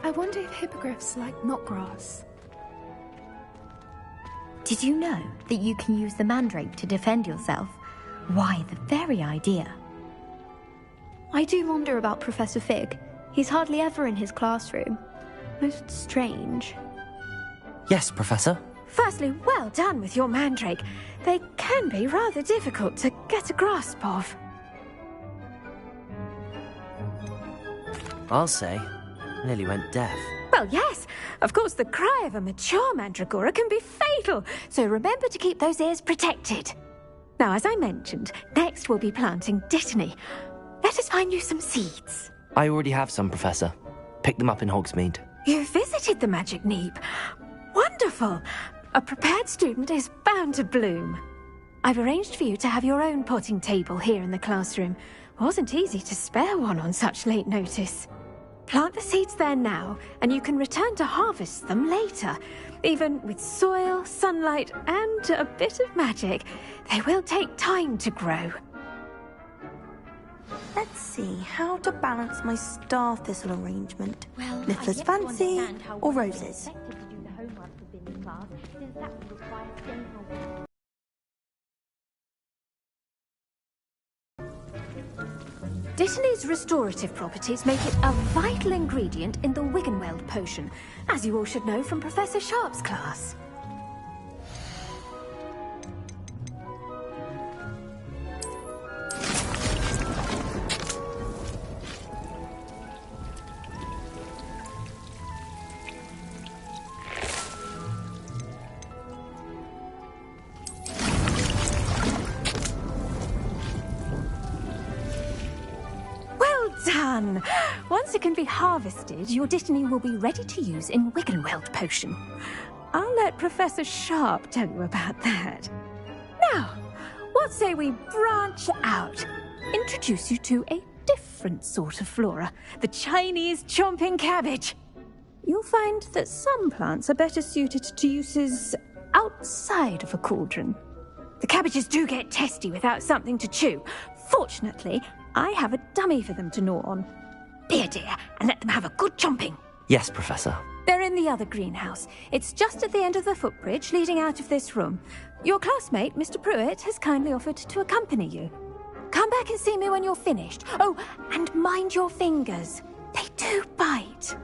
I wonder if hippogriffs like knotgrass. Did you know that you can use the mandrake to defend yourself? Why, the very idea. I do wonder about Professor Fig. He's hardly ever in his classroom. Most strange. Yes, Professor. Firstly, well done with your mandrake. They can be rather difficult to get a grasp of. I'll say, nearly went deaf. Well, yes. Of course, the cry of a mature mandragora can be fatal, so remember to keep those ears protected. Now, as I mentioned, next we'll be planting dittany. Let us find you some seeds. I already have some, Professor. Picked them up in Hogsmeade. You visited the Magic Neep. Wonderful. A prepared student is bound to bloom. I've arranged for you to have your own potting table here in the classroom. Wasn't easy to spare one on such late notice. Plant the seeds there now, and you can return to harvest them later. Even with soil, sunlight, and a bit of magic, they will take time to grow. Let's see how to balance my star thistle arrangement. Well, Niffler's fancy or roses? Dittany's restorative properties make it a vital ingredient in the Wiggenweld potion, as you all should know from Professor Sharp's class. Done! Once it can be harvested, your dittany will be ready to use in Wiggenweld potion. I'll let Professor Sharp tell you about that. Now, what say we branch out? Introduce you to a different sort of flora, the Chinese chomping cabbage. You'll find that some plants are better suited to uses outside of a cauldron. The cabbages do get testy without something to chew. Fortunately, I have a dummy for them to gnaw on. Be a dear, and let them have a good chomping. Yes, Professor. They're in the other greenhouse. It's just at the end of the footbridge leading out of this room. Your classmate, Mr. Pruitt, has kindly offered to accompany you. Come back and see me when you're finished. Oh, and mind your fingers. They do bite.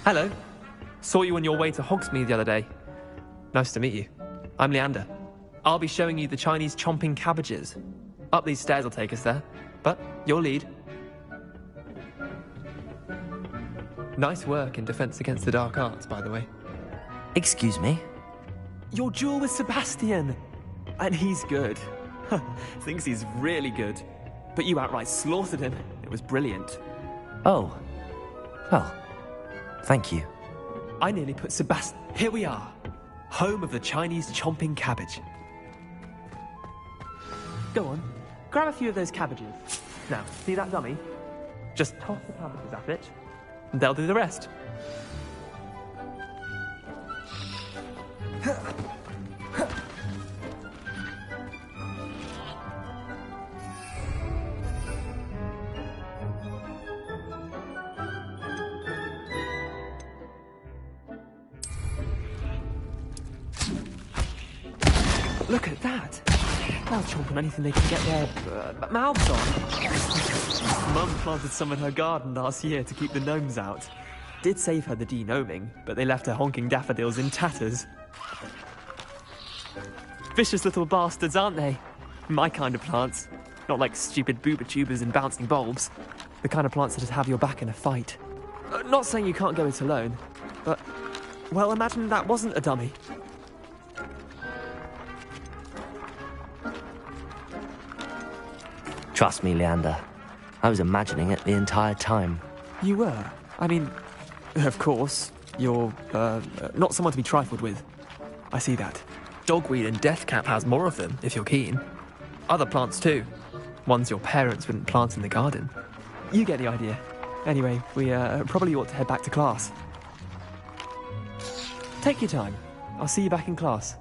Hello. Saw you on your way to Hogsmeade the other day. Nice to meet you. I'm Leander. I'll be showing you the Chinese chomping cabbages. Up these stairs will take us there, but your lead. Nice work in Defense Against the Dark Arts, by the way. Excuse me? Your duel with Sebastian! And he's good. Thinks he's really good. But you outright slaughtered him. It was brilliant. Oh. Well, thank you. I nearly put Sebastian... Here we are. Home of the Chinese chomping cabbage. Go on, grab a few of those cabbages. Now, see that dummy? Just toss the cabbages at it, and they'll do the rest. Look at that! They'll chomp on anything they can get their mouths on. Mum planted some in her garden last year to keep the gnomes out. Did save her the de-gnoming, but they left her honking daffodils in tatters. Vicious little bastards, aren't they? My kind of plants. Not like stupid booba tubers and bouncing bulbs. The kind of plants that just have your back in a fight. Not saying you can't go it alone, but... well, imagine that wasn't a dummy. Trust me, Leander. I was imagining it the entire time. You were? I mean, of course, you're, not someone to be trifled with. I see that. Dogweed and deathcap has more of them, if you're keen. Other plants too. Ones your parents wouldn't plant in the garden. You get the idea. Anyway, we, probably ought to head back to class. Take your time. I'll see you back in class.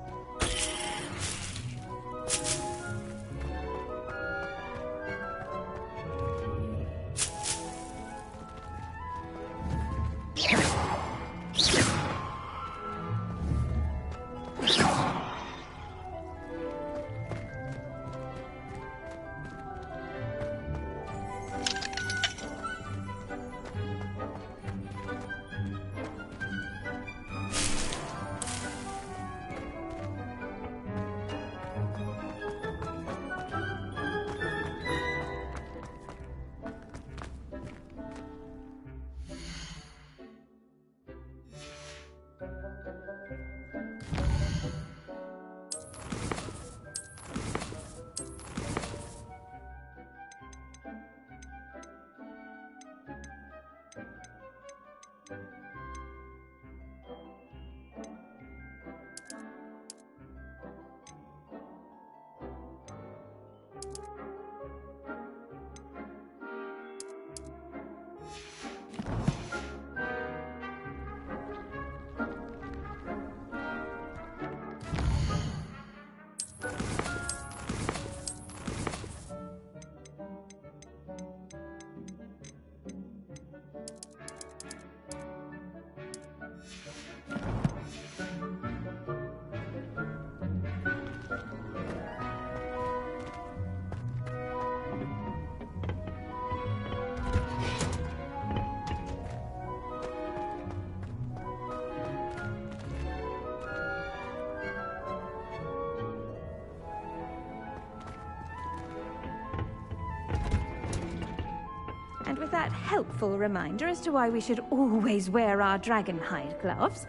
And with that helpful reminder as to why we should always wear our dragon hide gloves,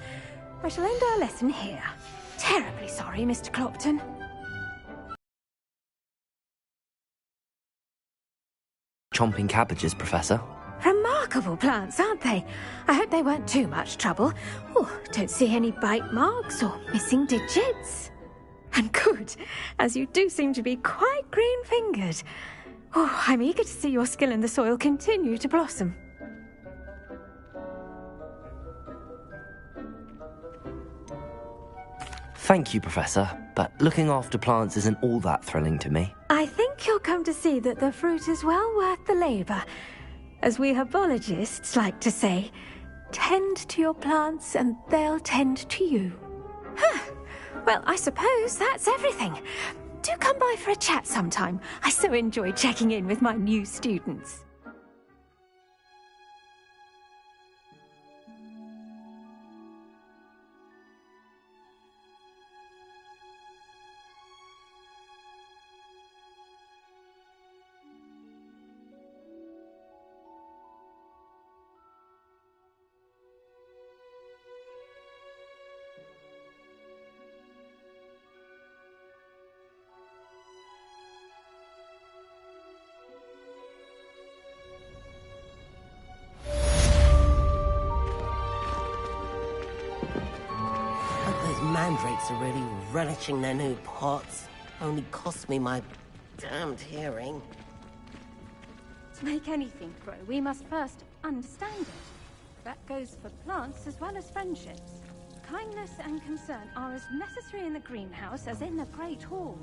I shall end our lesson here. Terribly sorry, Mr. Clopton. Chomping cabbages, Professor. Remarkable plants, aren't they? I hope they weren't too much trouble. Oh, don't see any bite marks or missing digits. And good, as you do seem to be quite green-fingered. Oh, I'm eager to see your skill in the soil continue to blossom. Thank you, Professor, but looking after plants isn't all that thrilling to me. I think you'll come to see that the fruit is well worth the labour. As we herbologists like to say, tend to your plants and they'll tend to you. Huh. Well, I suppose that's everything. Do come by for a chat sometime. I so enjoy checking in with my new students. Mandrakes are really relishing their new pots. Only cost me my damned hearing. To make anything grow, we must first understand it. That goes for plants as well as friendships. Kindness and concern are as necessary in the greenhouse as in the Great Hall.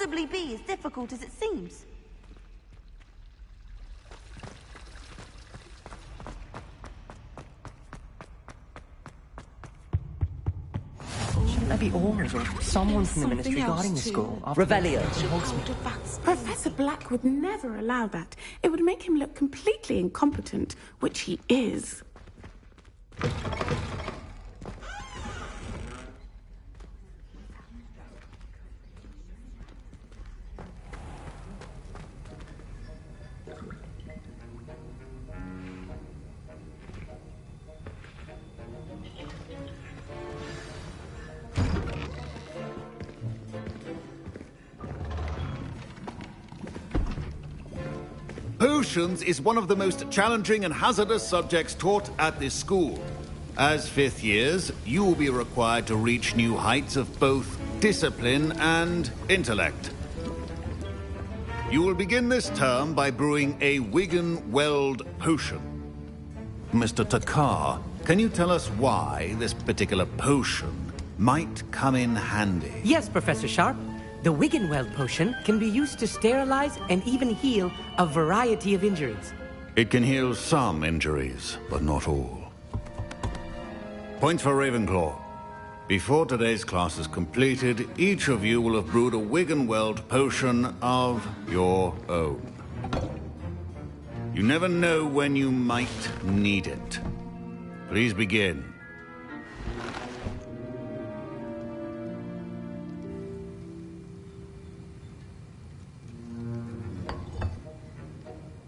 possibly be as difficult as it seems? Shouldn't there be orders or someone from the ministry guarding the school? Revelio. Professor Black would never allow that. It would make him look completely incompetent, which he is. Potions is one of the most challenging and hazardous subjects taught at this school. As fifth years, you will be required to reach new heights of both discipline and intellect. You will begin this term by brewing a Wigan-Weld potion. Mr. Takar, can you tell us why this particular potion might come in handy? Yes, Professor Sharp. The Wigan-Weld potion can be used to sterilize and even heal a variety of injuries. It can heal some injuries, but not all. Point for Ravenclaw. Before today's class is completed, each of you will have brewed a Wigan-Weld potion of your own. You never know when you might need it. Please begin.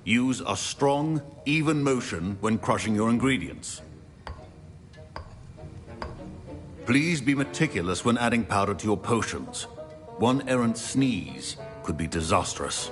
Use a strong, even motion when crushing your ingredients. Please be meticulous when adding powder to your potions. One errant sneeze could be disastrous.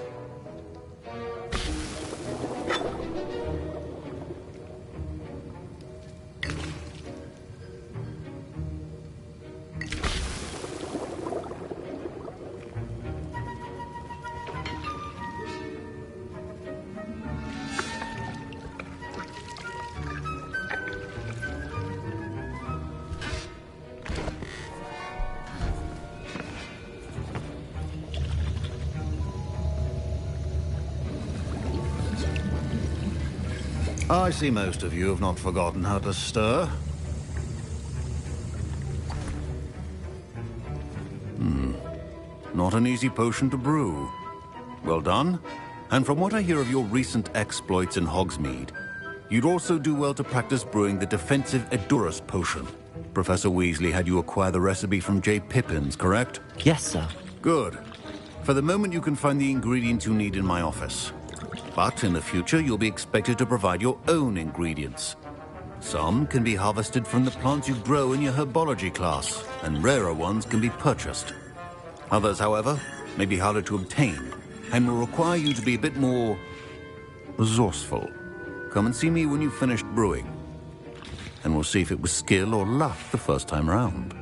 I see most of you have not forgotten how to stir. Not an easy potion to brew. Well done. And from what I hear of your recent exploits in Hogsmeade, you'd also do well to practice brewing the defensive Edurus potion. Professor Weasley had you acquire the recipe from J. Pippins, correct? Yes, sir. Good. For the moment, you can find the ingredients you need in my office. But in the future, you'll be expected to provide your own ingredients. Some can be harvested from the plants you grow in your herbology class, and rarer ones can be purchased. Others, however, may be harder to obtain, and will require you to be a bit more resourceful. Come and see me when you've finished brewing, and we'll see if it was skill or luck the first time round.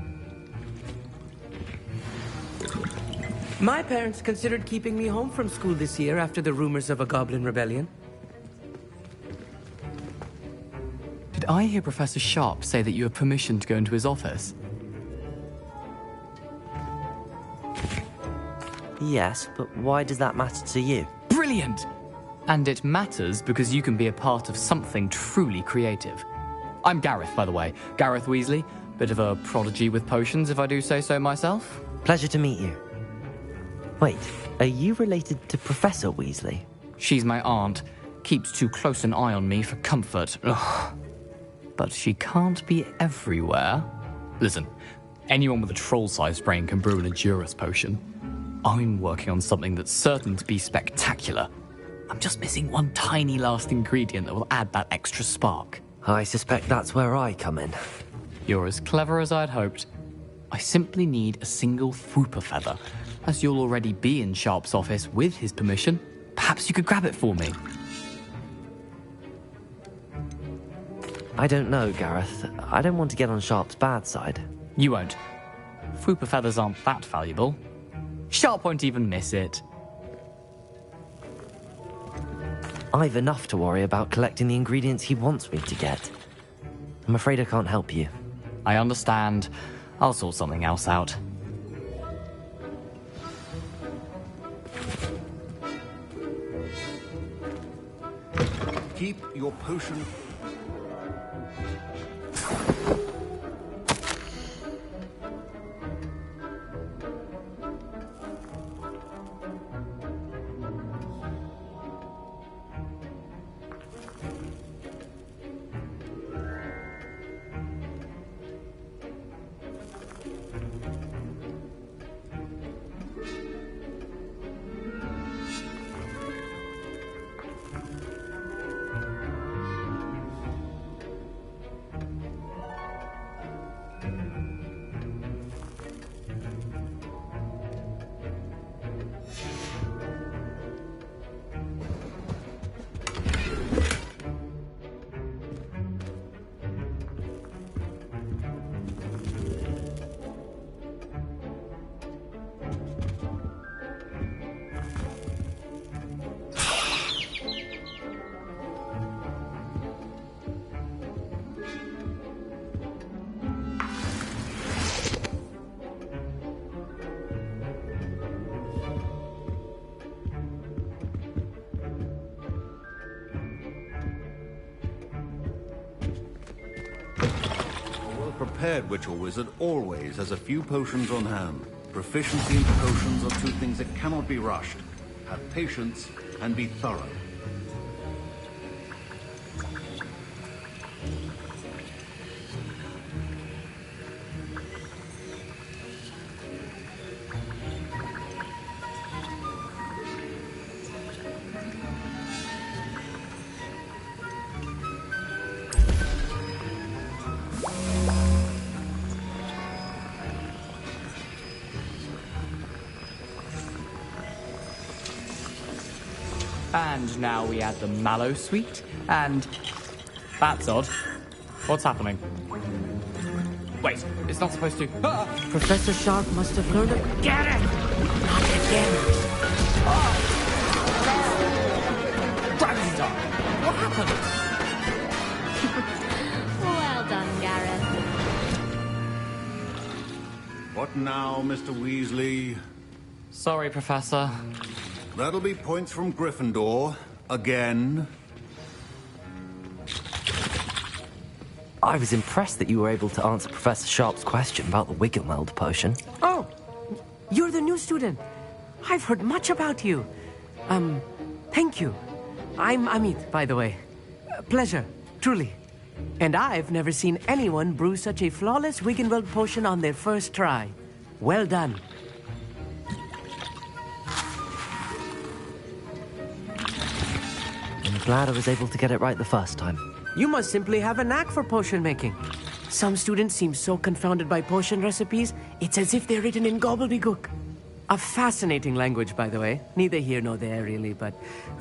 My parents considered keeping me home from school this year after the rumors of a goblin rebellion. Did I hear Professor Sharp say that you have permission to go into his office? Yes, but why does that matter to you? Brilliant! And it matters because you can be a part of something truly creative. I'm Gareth, by the way. Gareth Weasley. Bit of a prodigy with potions, if I do say so myself. Pleasure to meet you. Wait, are you related to Professor Weasley? She's my aunt. Keeps too close an eye on me for comfort. Ugh. But she can't be everywhere. Listen, anyone with a troll-sized brain can brew an Edurus potion. I'm working on something that's certain to be spectacular. I'm just missing one tiny last ingredient that will add that extra spark. I suspect that's where I come in. You're as clever as I'd hoped. I simply need a single Fwooper feather. As you'll already be in Sharp's office with his permission, perhaps you could grab it for me. I don't know, Gareth. I don't want to get on Sharp's bad side. You won't. Fwooper feathers aren't that valuable. Sharp won't even miss it. I've enough to worry about collecting the ingredients he wants me to get. I'm afraid I can't help you. I understand. I'll sort something else out. Keep your potion... Prepared witch or wizard always has a few potions on hand. Proficiency in potions are two things that cannot be rushed. Have patience and be thorough. And now we add the mallow sweet, and... That's odd. What's happening? Wait, it's not supposed to... Ah! Professor Sharp must have learned it. Get it! Not again. Dragon Star! What happened? Well done, Gareth. What now, Mr. Weasley? Sorry, Professor. That'll be points from Gryffindor. Again. I was impressed that you were able to answer Professor Sharp's question about the Wiggenweld potion. Oh, you're the new student. I've heard much about you. Thank you. I'm Amit, by the way. Pleasure, truly. And I've never seen anyone brew such a flawless Wiggenweld potion on their first try. Well done. Glad I was able to get it right the first time. You must simply have a knack for potion making. Some students seem so confounded by potion recipes, it's as if they're written in gobbledygook. A fascinating language, by the way. Neither here nor there, really, but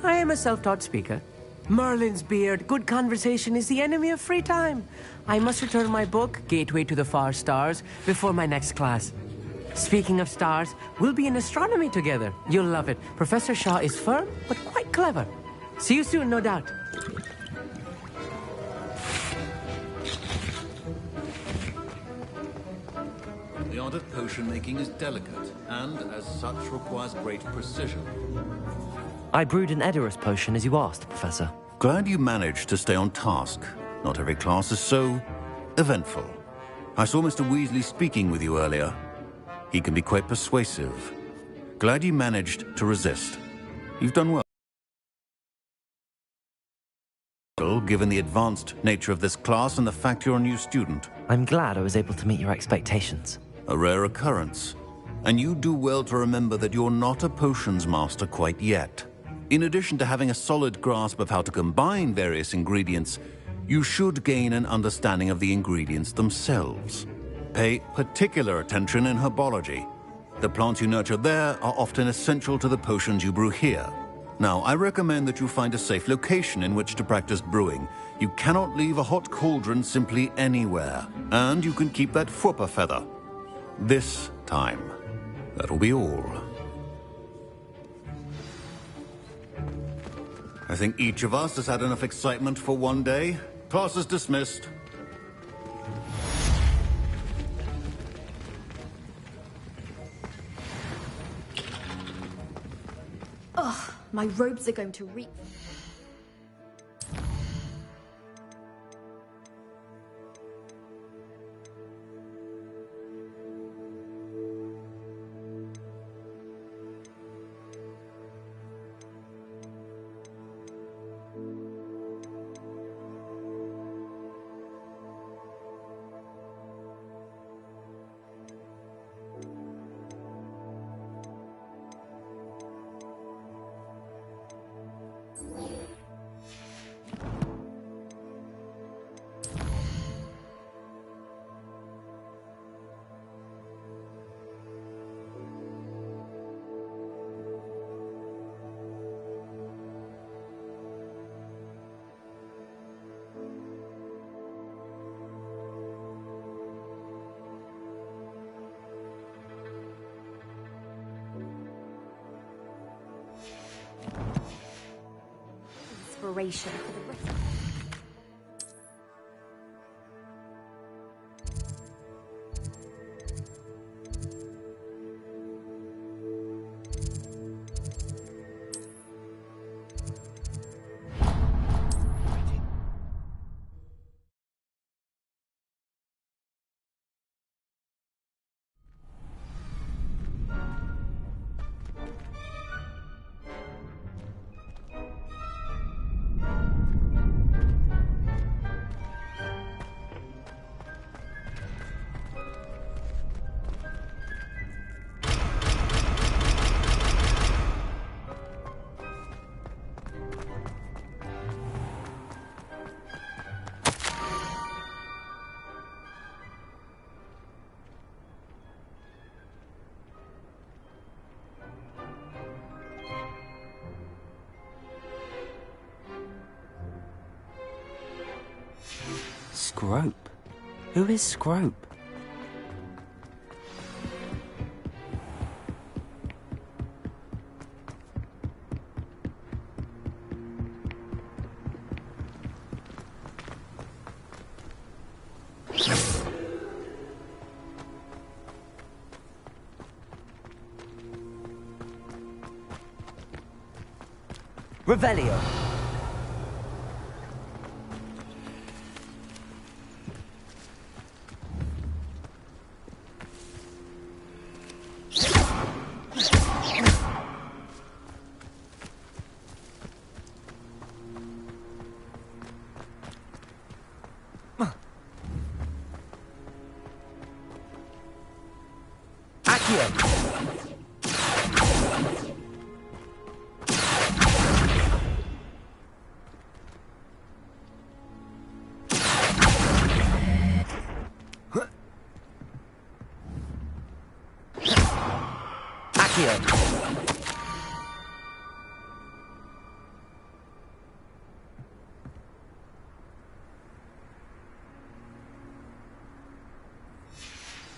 I am a self-taught speaker. Merlin's beard, good conversation is the enemy of free time. I must return my book, Gateway to the Far Stars, before my next class. Speaking of stars, we'll be in astronomy together. You'll love it. Professor Shaw is firm, but quite clever. See you soon, no doubt. The art of potion making is delicate, and as such requires great precision. I brewed an Edorus potion as you asked, Professor. Glad you managed to stay on task. Not every class is so eventful. I saw Mr. Weasley speaking with you earlier. He can be quite persuasive. Glad you managed to resist. You've done well. Given the advanced nature of this class and the fact you're a new student. I'm glad I was able to meet your expectations. A rare occurrence. And you do well to remember that you're not a potions master quite yet. In addition to having a solid grasp of how to combine various ingredients, you should gain an understanding of the ingredients themselves. Pay particular attention in herbology. The plants you nurture there are often essential to the potions you brew here. Now, I recommend that you find a safe location in which to practice brewing. You cannot leave a hot cauldron simply anywhere. And you can keep that Fwooper feather. This time. That'll be all. I think each of us has had enough excitement for one day. Class is dismissed. Ugh, my robes are going to reek. Inspiration for the rest. Scrope? Who is Scrope? Revelio.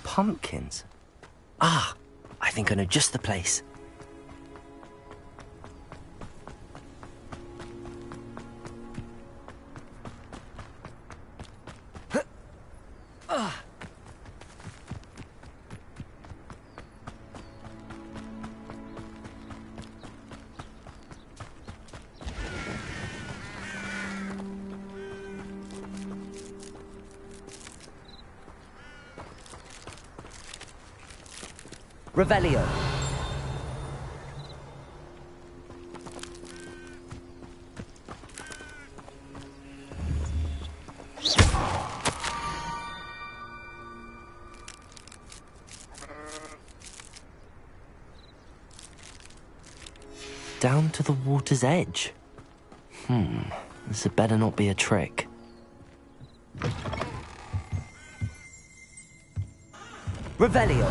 Pumpkins? Ah, I think I know just the place. Revelio. Down to the water's edge. This had better not be a trick. Revelio.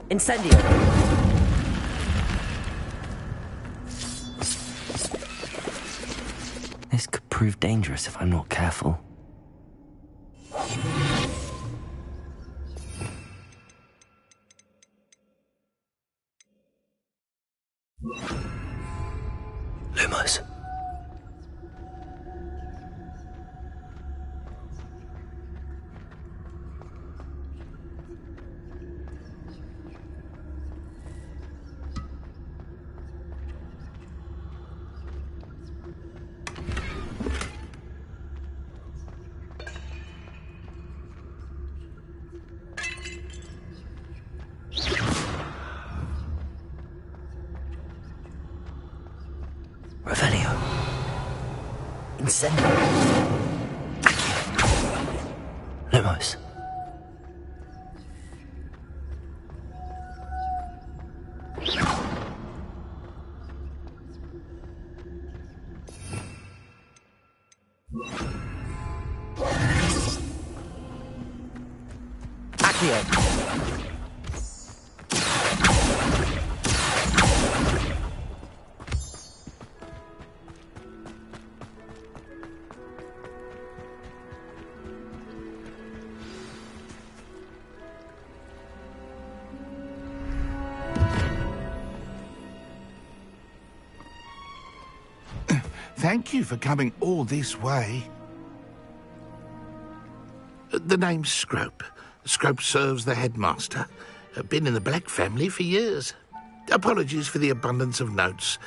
Incendio. This could prove dangerous if I'm not careful. Ascend. Lumos. Accio. Thank you for coming all this way. The name's Scrope. Scrope serves the headmaster. Been in the Black family for years. Apologies for the abundance of notes.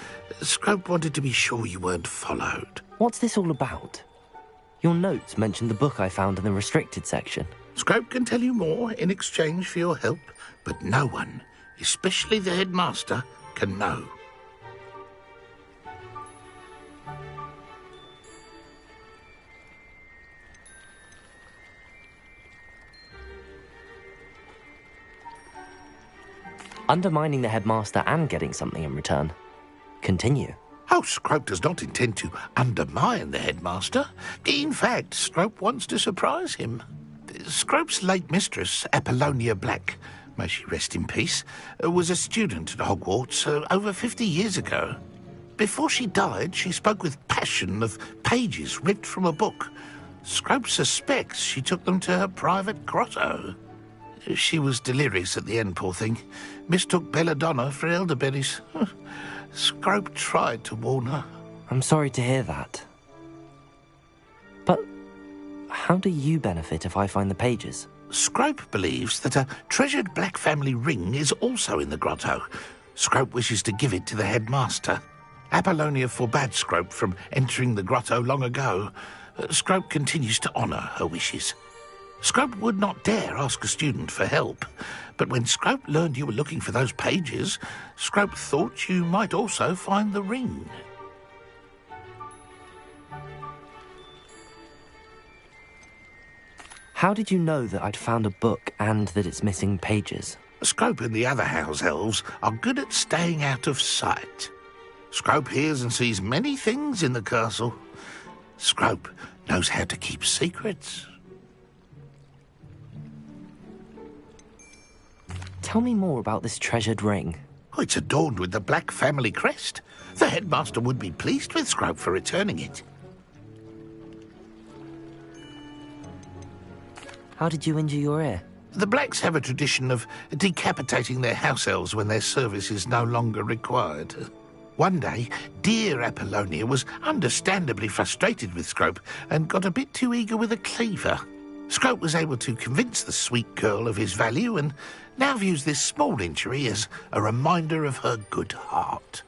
Scrope wanted to be sure you weren't followed. What's this all about? Your notes mentioned the book I found in the restricted section. Scrope can tell you more in exchange for your help, but no one, especially the headmaster, can know. Undermining the headmaster and getting something in return. Continue. Oh, Scrope does not intend to undermine the headmaster. In fact, Scrope wants to surprise him. Scrope's late mistress, Apollonia Black, may she rest in peace, was a student at Hogwarts over 50 years ago. Before she died, she spoke with passion of pages ripped from a book. Scrope suspects she took them to her private grotto. She was delirious at the end, poor thing. Mistook belladonna for elderberries. Scrope tried to warn her. I'm sorry to hear that. But how do you benefit if I find the pages? Scrope believes that a treasured Black family ring is also in the grotto. Scrope wishes to give it to the headmaster. Apollonia forbade Scrope from entering the grotto long ago. Scrope continues to honour her wishes. Scrope would not dare ask a student for help, but when Scrope learned you were looking for those pages, Scrope thought you might also find the ring. How did you know that I'd found a book and that it's missing pages? Scrope and the other house elves are good at staying out of sight. Scrope hears and sees many things in the castle. Scrope knows how to keep secrets. Tell me more about this treasured ring. Oh, it's adorned with the Black family crest. The headmaster would be pleased with Scrope for returning it. How did you injure your ear? The Blacks have a tradition of decapitating their house elves when their service is no longer required. One day, dear Apollonia was understandably frustrated with Scrope and got a bit too eager with a cleaver. Scrope was able to convince the sweet girl of his value and now views this small injury as a reminder of her good heart.